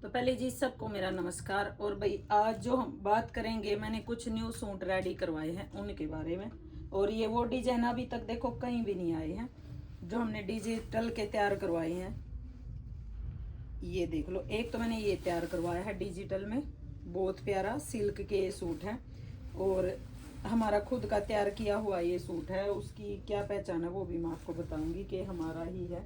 तो पहले जी सबको मेरा नमस्कार। और भाई आज जो हम बात करेंगे, मैंने कुछ न्यू सूट रेडी करवाए हैं उनके बारे में। और ये वो डिजाइन अभी तक देखो कहीं भी नहीं आए हैं जो हमने डिजिटल के तैयार करवाए हैं। ये देख लो, एक तो मैंने ये तैयार करवाया है डिजिटल में, बहुत प्यारा सिल्क के सूट है। और हमारा खुद का तैयार किया हुआ ये सूट है। उसकी क्या पहचान है वो भी मैं आपको बताऊंगी कि हमारा ही है।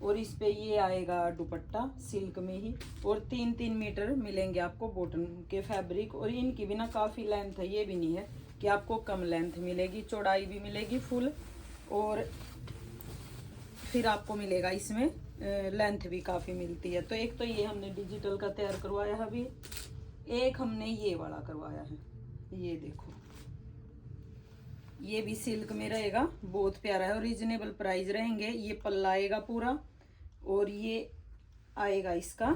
और इस पे ये आएगा दुपट्टा सिल्क में ही, और 3-3 मीटर मिलेंगे आपको बॉटम के फैब्रिक। और इनकी भी ना काफ़ी लेंथ है, ये भी नहीं है कि आपको कम लेंथ मिलेगी, चौड़ाई भी मिलेगी फुल। और फिर आपको मिलेगा इसमें लेंथ भी काफ़ी मिलती है। तो एक तो ये हमने डिजिटल का तैयार करवाया है अभी, एक हमने ये वाला करवाया है। ये देखो, ये भी सिल्क में रहेगा, बहुत प्यारा है और रीजनेबल प्राइस रहेंगे। ये पल्ला आएगा पूरा, और ये आएगा इसका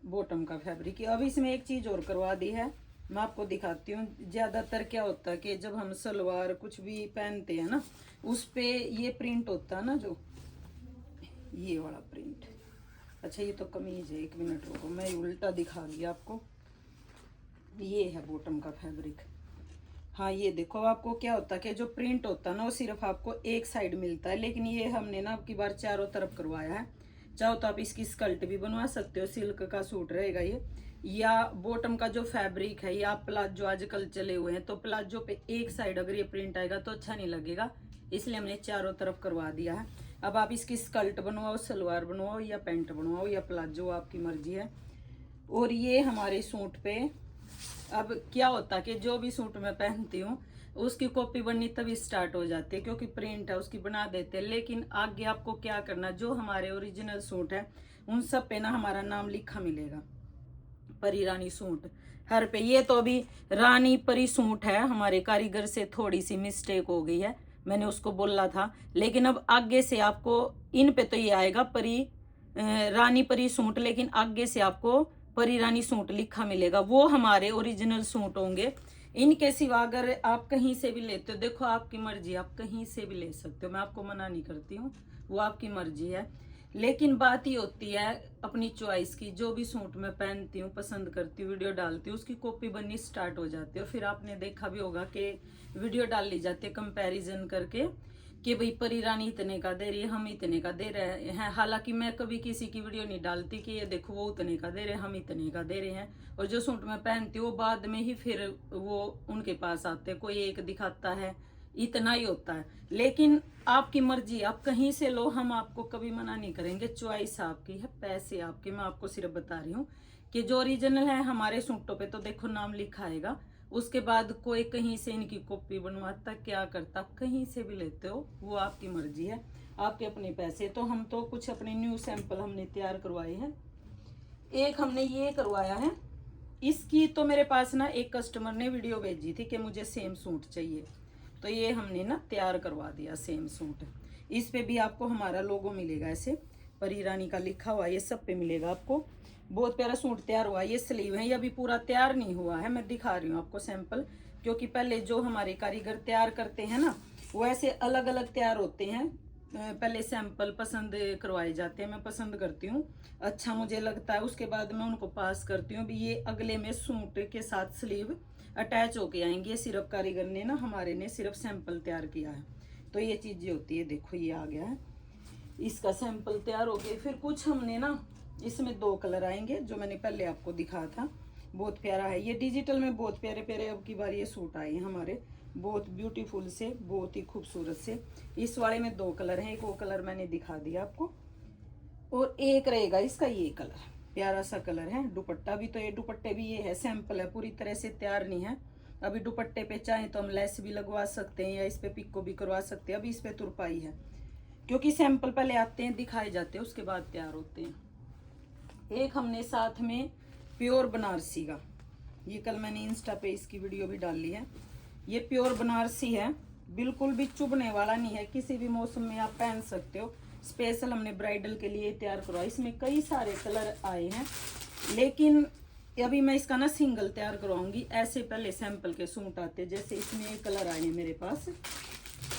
बॉटम का फैब्रिक। अब इसमें एक चीज़ और करवा दी है, मैं आपको दिखाती हूँ। ज़्यादातर क्या होता है कि जब हम सलवार कुछ भी पहनते हैं ना, उस पे ये प्रिंट होता है ना, जो ये वाला प्रिंट। अच्छा, ये तो कमीज है, 1 मिनट रुको, मैं उल्टा दिखा दिया आपको। ये है बॉटम का फैब्रिक। हाँ, ये देखो, आपको क्या होता है कि जो प्रिंट होता है ना वो सिर्फ आपको एक साइड मिलता है, लेकिन ये हमने ना अब की बार चारों तरफ करवाया है। चाहो तो आप इसकी स्कर्ट भी बनवा सकते हो, सिल्क का सूट रहेगा ये। या बॉटम का जो फैब्रिक है, या प्लाजो आजकल चले हुए हैं, तो प्लाजो पे एक साइड अगर ये प्रिंट आएगा तो अच्छा नहीं लगेगा, इसलिए हमने चारों तरफ करवा दिया है। अब आप इसकी स्कर्ट बनवाओ, सलवार बनवाओ, या पैंट बनवाओ, या प्लाजो, आपकी मर्जी है। और ये हमारे सूट पे अब क्या होता है कि जो भी सूट मैं पहनती हूँ उसकी कॉपी बननी तभी स्टार्ट हो जाती है, क्योंकि प्रिंट है उसकी बना देते हैं। लेकिन आगे आपको क्या करना, जो हमारे ओरिजिनल सूट है उन सब पे ना हमारा नाम लिखा मिलेगा, परी रानी सूट हर पे। ये तो अभी रानी परी सूट है, हमारे कारीगर से थोड़ी सी मिस्टेक हो गई है, मैंने उसको बोला था। लेकिन अब आगे से आपको इन पे तो ये आएगा परी रानी परी सूट, लेकिन आगे से आपको परी रानी सूट लिखा मिलेगा, वो हमारे ओरिजिनल सूट होंगे। इनके सिवा अगर आप कहीं से भी लेते हो, देखो आपकी मर्जी, आप कहीं से भी ले सकते हो, मैं आपको मना नहीं करती हूँ, वो आपकी मर्जी है। लेकिन बात ही होती है अपनी चॉइस की। जो भी सूट मैं पहनती हूँ, पसंद करती हूँ, वीडियो डालती हूँ, उसकी कॉपी बननी स्टार्ट हो जाती है। फिर आपने देखा भी होगा कि वीडियो डाल ली जाती है कंपैरिजन करके कि भाई परी रानी इतने का दे रही है, हम इतने का दे रहे हैं। हालांकि मैं कभी किसी की वीडियो नहीं डालती कि ये देखो वो उतने का दे रहे हैं, हम इतने का दे रहे हैं। और जो सूट मैं पहनती हूँ बाद में ही फिर वो उनके पास आते हैं, कोई एक दिखाता है, इतना ही होता है। लेकिन आपकी मर्जी, आप कहीं से लो, हम आपको कभी मना नहीं करेंगे, चॉइस आपकी है, पैसे आपके। मैं आपको सिर्फ बता रही हूँ कि जो ओरिजिनल है हमारे सूटों पे तो देखो नाम लिखा आएगा। उसके बाद कोई कहीं से इनकी कॉपी बनवाता, क्या करता, कहीं से भी लेते हो, वो आपकी मर्जी है, आपके अपने पैसे। तो हम तो कुछ अपने न्यू सैंपल हमने तैयार करवाए हैं। एक हमने ये करवाया है, इसकी तो मेरे पास ना एक कस्टमर ने वीडियो भेजी थी कि मुझे सेम सूट चाहिए, तो ये हमने ना तैयार करवा दिया सेम सूट। इस पे भी आपको हमारा लोगो मिलेगा, ऐसे परी रानी का लिखा हुआ, ये सब पे मिलेगा आपको। बहुत प्यारा सूट तैयार हुआ। ये स्लीव है, ये अभी पूरा तैयार नहीं हुआ है, मैं दिखा रही हूँ आपको सैंपल, क्योंकि पहले जो हमारे कारीगर तैयार करते हैं ना, वो ऐसे अलग अलग तैयार होते हैं। पहले सैंपल पसंद करवाए जाते हैं, मैं पसंद करती हूँ, अच्छा मुझे लगता है, उसके बाद मैं उनको पास करती हूँ। भी ये अगले में सूट के साथ स्लीव अटैच होके आएंगे। सिर्फ कारीगर ने ना, हमारे ने सिर्फ सैंपल तैयार किया है, तो ये चीज़ें होती है। देखो ये आ गया है, इसका सैंपल तैयार हो गया। फिर कुछ हमने ना इसमें 2 कलर आएंगे, जो मैंने पहले आपको दिखाया था, बहुत प्यारा है। ये डिजिटल में बहुत प्यारे प्यारे अब की बार ये सूट आए हैं हमारे, बहुत ब्यूटीफुल से, बहुत ही खूबसूरत से। इस वाले में 2 कलर हैं, एक वो कलर मैंने दिखा दिया आपको, और एक रहेगा इसका ये कलर, प्यारा सा कलर है। दुपट्टा भी, तो ये दुपट्टे भी ये है, सैंपल है, पूरी तरह से तैयार नहीं है अभी। दुपट्टे पे चाहे तो हम लेस भी लगवा सकते हैं, या इस पे पिको भी करवा सकते हैं। अभी इस पे तुरपाई है, क्योंकि सैंपल पहले आते हैं, दिखाए जाते हैं, उसके बाद तैयार होते हैं। एक हमने साथ में प्योर बनारसी का, ये कल मैंने इंस्टा पे इसकी वीडियो भी डाल ली है। ये प्योर बनारसी है, बिल्कुल भी चुभने वाला नहीं है, किसी भी मौसम में आप पहन सकते हो। स्पेशल हमने ब्राइडल के लिए तैयार करवाया। इसमें कई सारे कलर आए हैं, लेकिन अभी मैं इसका ना सिंगल तैयार करवाऊंगी। ऐसे पहले सैंपल के सूट आते, जैसे इसमें कलर आए हैं मेरे पास,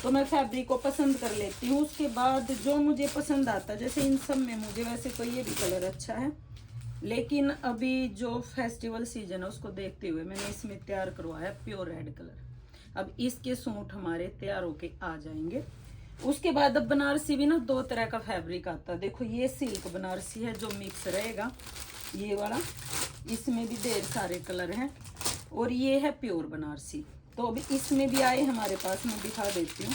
तो मैं फैब्रिक को पसंद कर लेती हूँ। उसके बाद जो मुझे पसंद आता है, जैसे इन सब में मुझे वैसे तो ये भी कलर अच्छा है, लेकिन अभी जो फेस्टिवल सीजन है उसको देखते हुए मैंने इसमें तैयार करवाया प्योर रेड कलर। अब इसके सूट हमारे तैयार होके आ जाएंगे। उसके बाद अब बनारसी भी ना दो तरह का फैब्रिक आता है। देखो ये सिल्क बनारसी है जो मिक्स रहेगा, ये वाला, इसमें भी ढेर सारे कलर हैं। और ये है प्योर बनारसी। तो अभी इसमें भी आए हमारे पास, मैं दिखा देती हूँ।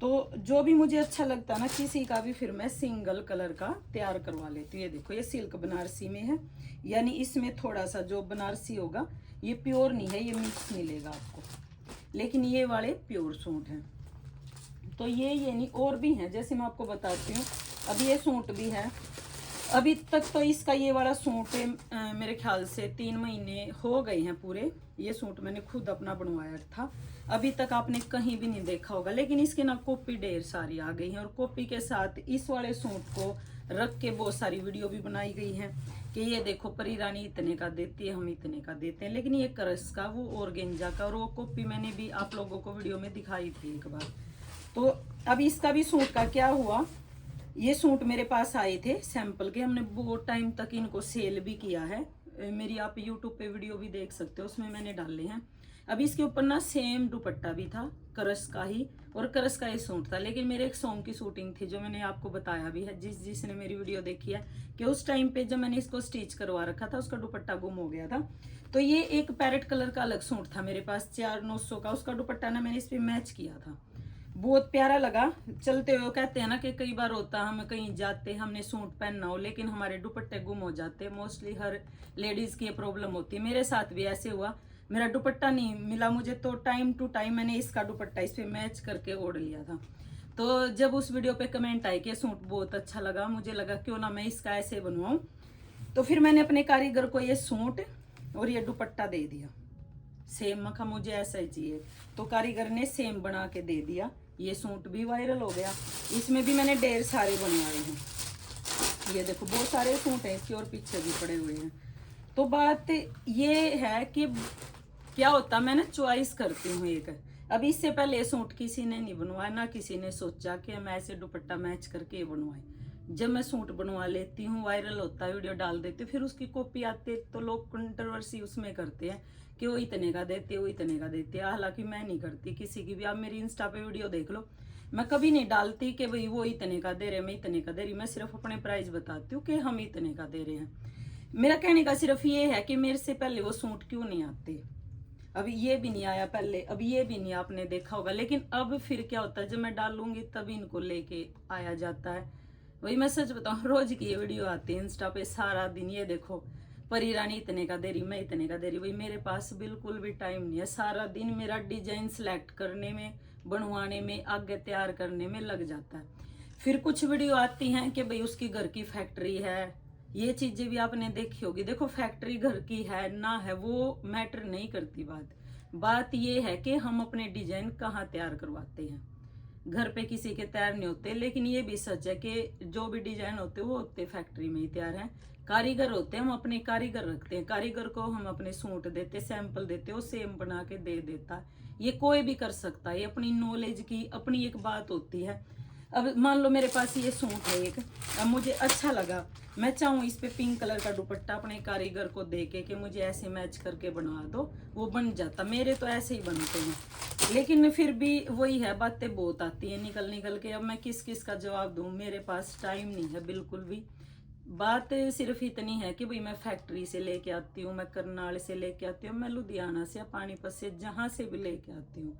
तो जो भी मुझे अच्छा लगता है ना किसी का भी, फिर मैं सिंगल कलर का तैयार करवा लेती हूँ। ये देखो ये सिल्क बनारसी में है, यानी इसमें थोड़ा सा जो बनारसी होगा ये प्योर नहीं है, ये मिक्स मिलेगा आपको, लेकिन ये वाले प्योर सूट हैं। तो ये नहीं और भी हैं, जैसे मैं आपको बताती हूँ। अब ये सूट भी है, अभी तक तो इसका ये वाला सूट मेरे ख्याल से 3 महीने हो गए हैं पूरे। ये सूट मैंने खुद अपना बनवाया था, अभी तक आपने कहीं भी नहीं देखा होगा। लेकिन इसके ना कॉपी ढेर सारी आ गई हैं, और कॉपी के साथ इस वाले सूट को रख के बहुत सारी वीडियो भी बनाई गई हैं कि ये देखो परी रानी इतने का देती है, हम इतने का देते हैं। लेकिन ये करस का, वो ऑर्गेंजा का, और वो कॉपी मैंने भी आप लोगों को वीडियो में दिखाई थी एक बार। तो अब इसका भी सूट का क्या हुआ, ये सूट मेरे पास आए थे सैंपल के, हमने बहुत टाइम तक इनको सेल भी किया है। मेरी आप यूट्यूब पे वीडियो भी देख सकते हो, उसमें मैंने डाले हैं। अब इसके ऊपर ना सेम दुपट्टा भी था करस का ही, और करस का ही सूट था। लेकिन मेरे एक सॉन्ग की शूटिंग थी जो मैंने आपको बताया भी है, जिसने मेरी वीडियो देखी है, कि उस टाइम पे जब मैंने इसको स्टिच करवा रखा था उसका दुपट्टा गुम हो गया था। तो ये एक पैरेट कलर का अलग सूट था मेरे पास 4900 का, उसका दुपट्टा ना मैंने इस पर मैच किया था, बहुत प्यारा लगा। चलते हुए कहते हैं ना कि कई बार होता है हम कहीं जाते, हमने सूट पहनना हो लेकिन हमारे दुपट्टे गुम हो जाते। मोस्टली हर लेडीज की ये प्रॉब्लम होती है, मेरे साथ भी ऐसे हुआ। मेरा दुपट्टा नहीं मिला मुझे, तो टाइम टू टाइम मैंने इसका दुपट्टा इस पे मैच करके ओढ़ लिया था। तो जब उस वीडियो पे कमेंट आई कि सूट बहुत अच्छा लगा, मुझे लगा क्यों ना मैं इसका ऐसे बनवाऊं। तो फिर मैंने अपने कारीगर को ये सूट और ये दुपट्टा दे दिया सेम, मखा मुझे ऐसा ही चाहिए। तो कारीगर ने सेम बना के दे दिया। ये सूट भी वायरल हो गया, इसमें भी मैंने ढेर सारे बनवाए हैं। ये देखो बहुत सारे सूट हैं इसके, और पीछे भी पड़े हुए हैं। तो बात ये है कि क्या होता, मैं ना चॉइस करती हूँ एक। अभी इससे पहले सूट किसी ने नहीं बनवाया, ना किसी ने सोचा कि मैं ऐसे दुपट्टा मैच करके ये बनवाए। जब मैं सूट बनवा लेती हूँ, वायरल होता है, वीडियो डाल देती हूँ, फिर उसकी कॉपी आती है तो लोग कंट्रोवर्सी उसमें करते हैं कि वो इतने का देते, वो इतने का देते हैं। हालांकि मैं नहीं करती किसी की भी, आप मेरी इंस्टा पे वीडियो देख लो, मैं कभी नहीं डालती कि भाई वो इतने का दे रहे, मैं इतने का दे रही। मैं सिर्फ अपने प्राइस बताती हूँ कि हम इतने का दे रहे हैं। मेरा कहने का सिर्फ ये है कि मेरे से पहले वो सूट क्यों नहीं आते। अभी ये भी नहीं आया पहले, अभी ये भी नहीं आपने देखा होगा, लेकिन अब फिर क्या होता है, जब मैं डालूंगी तभी इनको लेके आया जाता है। वही मैं सच बताऊं, रोज की ये वीडियो आती है इंस्टा पे सारा दिन, ये देखो परी रानी इतने का दे रही, मैं इतने का दे रही। भाई मेरे पास बिल्कुल भी टाइम नहीं है, सारा दिन मेरा डिजाइन सेलेक्ट करने में, बनवाने में, आगे तैयार करने में लग जाता है। फिर कुछ वीडियो आती हैं कि भाई उसकी घर की फैक्ट्री है, ये चीजें भी आपने देखी होगी। देखो फैक्ट्री घर की है ना है वो मैटर नहीं करती, बात ये है कि हम अपने डिजाइन कहाँ तैयार करवाते हैं। घर पे किसी के तैयार नहीं होते, लेकिन ये भी सच है कि जो भी डिजाइन होते वो होते फैक्ट्री में ही तैयार हैं। कारीगर होते हैं, हम अपने कारीगर रखते हैं, कारीगर को हम अपने सूट देते, सैंपल देते, वो सेम बना के दे देता है। ये कोई भी कर सकता है, ये अपनी नॉलेज की अपनी एक बात होती है। अब मान लो मेरे पास ये सूट है एक, अब मुझे अच्छा लगा, मैं चाहूँ इस पे पिंक कलर का दुपट्टा अपने कारीगर को दे के मुझे ऐसे मैच करके बनवा दो, वो बन जाता। मेरे तो ऐसे ही बनते हैं, लेकिन फिर भी वही है, बातें बहुत आती हैं निकल निकल के। अब मैं किस किस का जवाब दूँ, मेरे पास टाइम नहीं है बिल्कुल भी। बात सिर्फ इतनी है कि भाई मैं फैक्ट्री से लेके आती हूँ, मैं करनाल से लेके आती हूँ, मैं लुधियाना से या पानीपत से, जहाँ से भी लेके आती हूँ।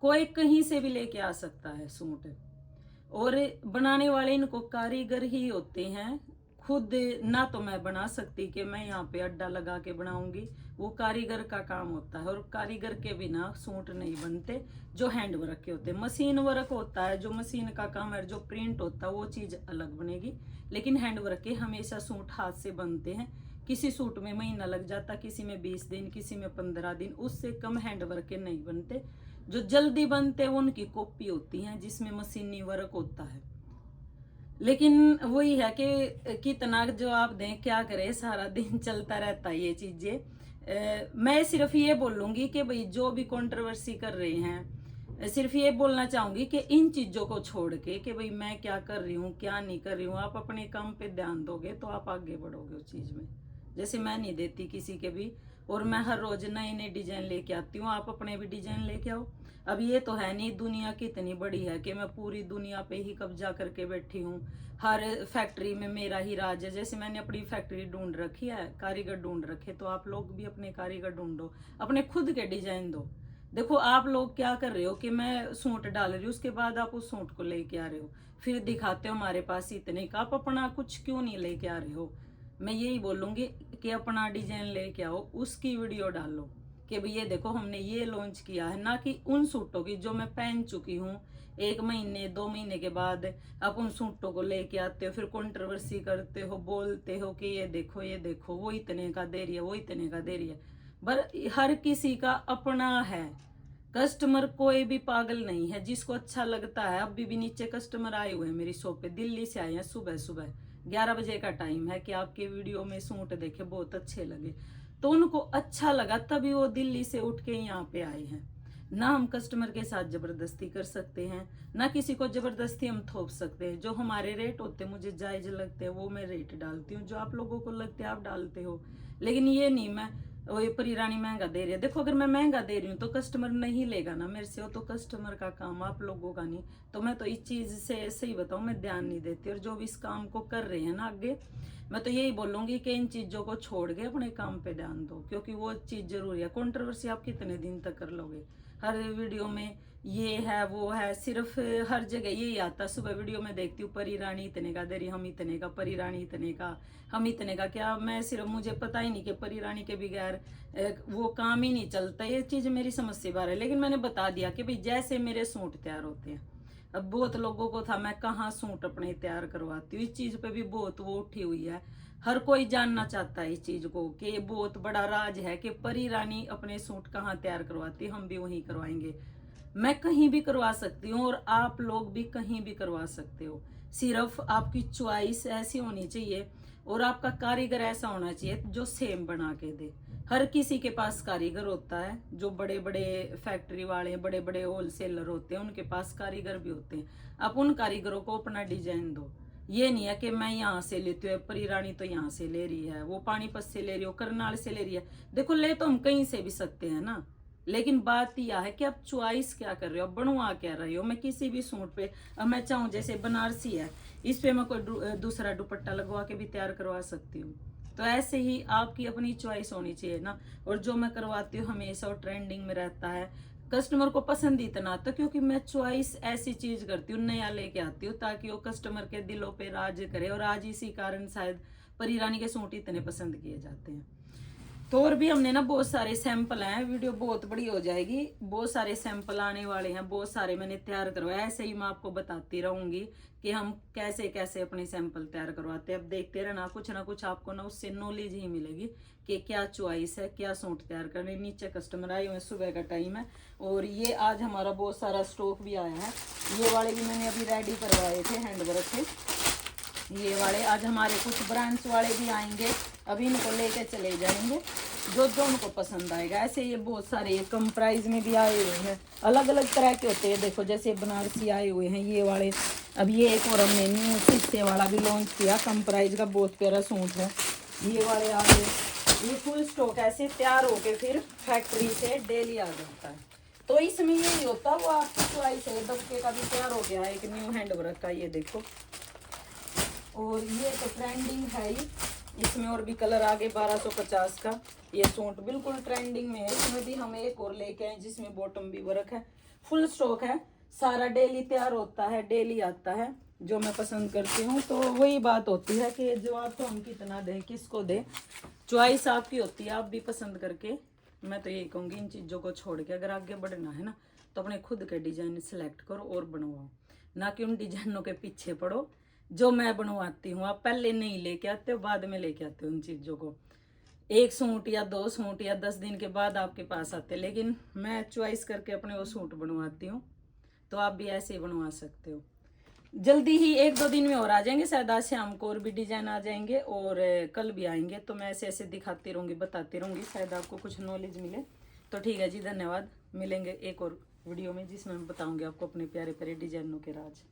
कोई कहीं से भी लेके आ सकता है सूट, और बनाने वाले इनको कारीगर ही होते हैं। खुद ना तो मैं बना सकती कि मैं यहाँ पे अड्डा लगा के बनाऊंगी, वो कारीगर का काम होता है। और कारीगर के बिना सूट नहीं बनते, जो हैंड वर्क के होते हैं। मशीन वर्क होता है, जो मशीन का काम है, जो प्रिंट होता है वो चीज़ अलग बनेगी, लेकिन हैंड वर्क के हमेशा सूट हाथ से बनते हैं। किसी सूट में महीना लग जाता, किसी में 20 दिन, किसी में 15 दिन, उससे कम हैंड वर्क के नहीं बनते। जो जल्दी बनते हैं उनकी कॉपी होती हैं, जिसमें मशीनी वर्क होता है। लेकिन वही है कि कितना जवाब दें, क्या करें, सारा दिन चलता रहता है ये चीजें। मैं सिर्फ ये बोलूंगी कि भाई जो भी कंट्रोवर्सी कर रहे हैं, सिर्फ ये बोलना चाहूंगी कि इन चीजों को छोड़ के कि भाई मैं क्या कर रही हूँ क्या नहीं कर रही हूँ, आप अपने काम पे ध्यान दोगे तो आप आगे बढ़ोगे उस चीज में। जैसे मैं नहीं देती किसी के भी, और मैं हर रोज नए नए डिजाइन लेके आती हूँ, आप अपने भी डिजाइन लेके आओ। अब ये तो है नहीं दुनिया कितनी बड़ी है कि मैं पूरी दुनिया पे ही कब्जा करके बैठी हूँ, हर फैक्ट्री में मेरा ही राज है। जैसे मैंने अपनी फैक्ट्री ढूंढ रखी है, कारीगर ढूंढ रखे, तो आप लोग भी अपने कारीगर ढूंढो, अपने खुद के डिजाइन दो। देखो आप लोग क्या कर रहे हो कि मैं सूट डाल रही हूँ, उसके बाद आप उस सूट को लेके आ रहे हो, फिर दिखाते हो हमारे पास इतने का, आप अपना कुछ क्यों नहीं लेके आ रहे हो। मैं यही बोलूंगी कि अपना डिजाइन लेके आओ, उसकी वीडियो डालो कि भाई ये देखो हमने ये लॉन्च किया है, ना कि उन सूटों की जो मैं पहन चुकी हूँ। 1 महीने 2 महीने के बाद आप उन सूटों को लेके आते हो, फिर कंट्रोवर्सी करते हो, बोलते हो कि ये देखो वो इतने का दे रही है, वो इतने का दे रही है। पर हर किसी का अपना है, कस्टमर कोई भी पागल नहीं है, जिसको अच्छा लगता है। अभी भी नीचे कस्टमर आए हुए हैं मेरी शॉप पे, दिल्ली से आए हैं, सुबह सुबह 11 बजे का टाइम है कि आपके वीडियो में सूट देखे बहुत अच्छे लगे, तो उनको अच्छा लगा तभी वो दिल्ली से उठ के यहाँ पे आए हैं। ना हम कस्टमर के साथ जबरदस्ती कर सकते हैं, ना किसी को जबरदस्ती हम थोप सकते हैं। जो हमारे रेट होते हैं मुझे जायज लगते हैं वो मैं रेट डालती हूँ, जो आप लोगों को लगते हैं आप डालते हो। लेकिन ये नहीं मैं वो परी रानी महंगा दे रही है, देखो अगर मैं महंगा दे रही हूँ तो कस्टमर नहीं लेगा ना मेरे से, वो तो कस्टमर का काम, आप लोगों का नहीं। तो मैं तो इस चीज से सही बताऊँ मैं ध्यान नहीं देती, और जो भी इस काम को कर रहे हैं ना आगे, मैं तो यही बोलूंगी कि इन चीजों को छोड़ के अपने काम पे ध्यान दो, क्योंकि वो चीज जरूरी है। कंट्रोवर्सी आप कितने दिन तक कर लोगे, हर वीडियो में ये है वो है, सिर्फ हर जगह यही आता। सुबह वीडियो में देखती हूँ परी रानी इतने का दे रही, हम इतने का, परी रानी इतने का, हम इतने का। क्या मैं सिर्फ, मुझे पता ही नहीं कि परी रानी के बगैर वो काम ही नहीं चलता, ये चीज मेरी समझ से बाहर है। लेकिन मैंने बता दिया कि भाई जैसे मेरे सूट तैयार होते हैं। अब बहुत लोगों को था मैं कहाँ सूट अपने तैयार करवाती हूँ, इस चीज पे भी बहुत वो उठी हुई है। हर कोई जानना चाहता है इस चीज को कि बहुत बड़ा राज है कि परी रानी अपने सूट कहाँ तैयार करवाती है, हम भी वहीं करवाएंगे। मैं कहीं भी करवा सकती हूँ और आप लोग भी कहीं भी करवा सकते हो, सिर्फ आपकी चॉइस ऐसी होनी चाहिए और आपका कारीगर ऐसा होना चाहिए जो सेम बना के दे। हर किसी के पास कारीगर होता है, जो बड़े बड़े फैक्ट्री वाले बड़े बड़े होलसेलर होते हैं उनके पास कारीगर भी होते हैं। आप उन कारीगरों को अपना डिजाइन दो। ये नहीं है कि मैं यहाँ से लेती हूँ, परी रानी तो यहाँ से ले रही है, वो पानीपत से ले रही हो, करनाल से ले रही है। देखो ले तो हम कहीं से भी सकते हैं ना, लेकिन बात यह है कि आप चॉइस क्या कर रहे हो, बनवा क्या रहे हो। मैं किसी भी सूट पे, अब मैं चाहूँ जैसे बनारसी है, इस पे मैं कोई दूसरा दुपट्टा लगवा के भी तैयार करवा सकती हूँ। तो ऐसे ही आपकी अपनी चॉइस होनी चाहिए ना। और जो मैं करवाती हूँ हमेशा वो ट्रेंडिंग में रहता है, कस्टमर को पसंद इतना आता, क्योंकि मैं चॉइस ऐसी चीज करती हूँ, नया लेके आती हूँ ताकि वो कस्टमर के दिलों पे राज करे। और आज इसी कारण शायद परी रानी के सूट इतने पसंद किए जाते हैं। तो और भी हमने ना बहुत सारे सैंपल हैं, वीडियो बहुत बड़ी हो जाएगी, बहुत सारे सैंपल आने वाले हैं, बहुत सारे मैंने तैयार करवाए। ऐसे ही मैं आपको बताती रहूंगी कि हम कैसे कैसे अपने सैंपल तैयार करवाते हैं। अब देखते रहना, कुछ ना कुछ आपको ना उससे नॉलेज ही मिलेगी कि क्या चॉइस है, क्या सूट तैयार करने। नीचे कस्टमर आए हुए, सुबह का टाइम है और ये आज हमारा बहुत सारा स्टॉक भी आया है। ये वाले भी मैंने अभी रेडी करवाए थे, हैंड वर्क थे ये वाले। आज हमारे कुछ ब्रांड्स वाले भी आएंगे, अभी इनको लेके चले जाएंगे, जो जो उनको पसंद आएगा। ऐसे ये बहुत सारे कम प्राइस में भी आए हुए हैं, अलग अलग तरह के होते हैं। देखो जैसे बनारसी आए हुए हैं ये वाले, अब ये एक और हमने न्यू शीशे वाला भी लॉन्च किया, कम प्राइस का, बहुत प्यारा सूट है। ये वाले आ गए, ये फुल स्टॉक ऐसे तैयार होके फिर फैक्ट्री से डेली आ जाता है। तो इसमें यही होता है, वो आपकी चॉइस है। दबके का भी तैयार हो गया है एक न्यू हैंड वर्क का, ये देखो। और ये तो ट्रेंडिंग है ही, इसमें और भी कलर आगे 1250 का ये सूट बिल्कुल ट्रेंडिंग में है। इसमें भी हम एक और लेके आए जिसमें बॉटम भी वर्क है, फुल स्टॉक है, सारा डेली तैयार होता है, डेली आता है, जो मैं पसंद करती हूँ। तो वही बात होती है कि जवाब तो हम कितना दें, किसको दें, चॉइस आपकी होती है, आप भी पसंद करके। मैं तो यही कहूँगी इन चीज़ों को छोड़ के अगर आगे बढ़ना है ना तो अपने खुद के डिजाइन सिलेक्ट करो और बनवाओ, ना कि उन डिजाइनों के पीछे पड़ो जो मैं बनवाती हूँ। आप पहले नहीं लेके आते हो, बाद में लेके आते हो उन चीज़ों को। एक सूट या 2 सूट या 10 दिन के बाद आपके पास आते, लेकिन मैं चॉइस करके अपने वो सूट बनवाती हूँ। तो आप भी ऐसे ही बनवा सकते हो। जल्दी ही 1-2 दिन में और आ जाएंगे, शायद आज शाम को और भी डिजाइन आ जाएंगे और कल भी आएंगे। तो मैं ऐसे ऐसे दिखाती रहूँगी, बताती रहूँगी, शायद आपको कुछ नॉलेज मिले। तो ठीक है जी, धन्यवाद, मिलेंगे एक और वीडियो में, जिसमें मैं बताऊंगी आपको अपने प्यारे प्यारे डिजाइनों के राज।